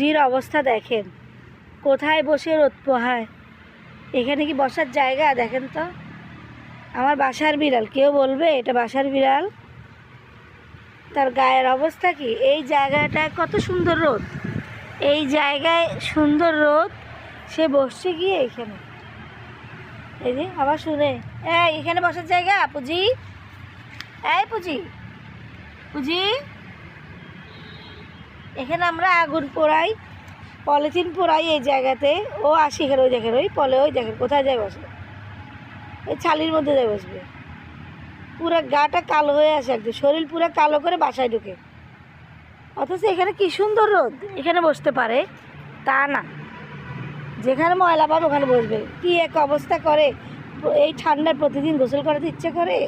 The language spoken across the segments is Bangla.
জির অবস্থা দেখেন, কোথায় বসে রোদ পোহায়। এখানে কি বসার জায়গা? দেখেন তো, আমার বাসার বিড়াল, কেউ বলবে এটা বাসার বিড়াল? তার গায়ের অবস্থা কি? এই জায়গাটায় কত সুন্দর রোদ, এই জায়গায় সুন্দর রোদ, সে বসছে গিয়ে এখানে। এই যে আবার শুনে, এখানে বসার জায়গা? পুজি, এই পুজি, পুজি, এখানে আমরা আগুন পোড়াই, পলিথিন পোড়াই এই জায়গাতে। ও আসি এখানে, ওই দেখেন, ওই পলে, ওই দেখেন কোথায় যায় বসে, ওই ছালির মধ্যে যায় বসবে। পুরো গাটা কালো হয়ে আসে, একদম শরীর পুরো কালো করে বাসায় ঢুকে। অথচ এখানে কি সুন্দর রোদ, এখানে বসতে পারে? তা না, যেখানে ময়লা পাবে ওখানে বসবে। কি এক অবস্থা করে! এই ঠান্ডায় প্রতিদিন গোসল করাতে ইচ্ছে করে,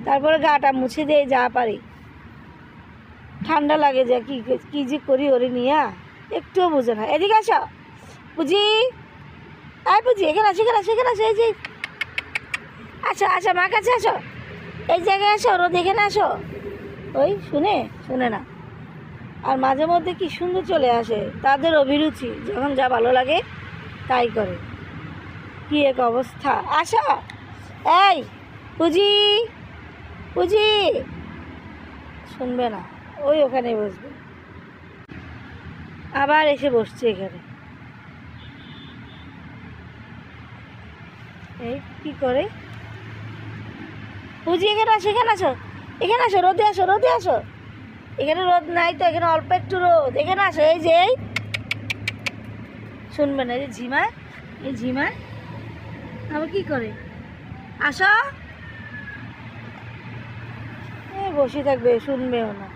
তারপরে গাটা মুছে দিয়ে যা পারি। ঠান্ডা লাগে, যা কি যে করি ওরে নিয়া, একটুও বুঝে না। এদিকে আসো বুঝি, আয় বুঝি, এখানে আসো, এখানে আসো, এখানে আসো, এই যে আসো, আসো মা কাছে আসো, এই জায়গায় আসো, রোদ এখানে আসো। ওই শুনে না। আর মাঝে মধ্যে কি সুন্দর চলে আসে, তাদের অভিরুচি, যখন যা ভালো লাগে তাই করে। কি এক অবস্থা! আসো, এই পুজি, পুজি, শুনবে না, ওই ওখানে বসবে। আবার এসে বসছে এখানে। এই কি করে? পুজি এখানে আসো, এখানে আসো, এখানে আসো, রোদে আসো, রোদে আসো। এখানে রোদ নাই তো, এখানে অল্প একটু রোদ, এখানে আসো। এই যে এই শুনবে না, এই যে ঝিমা, এই ঝিমা আবার কি করে? আসো, বসে থাকবে, শুনবেও না।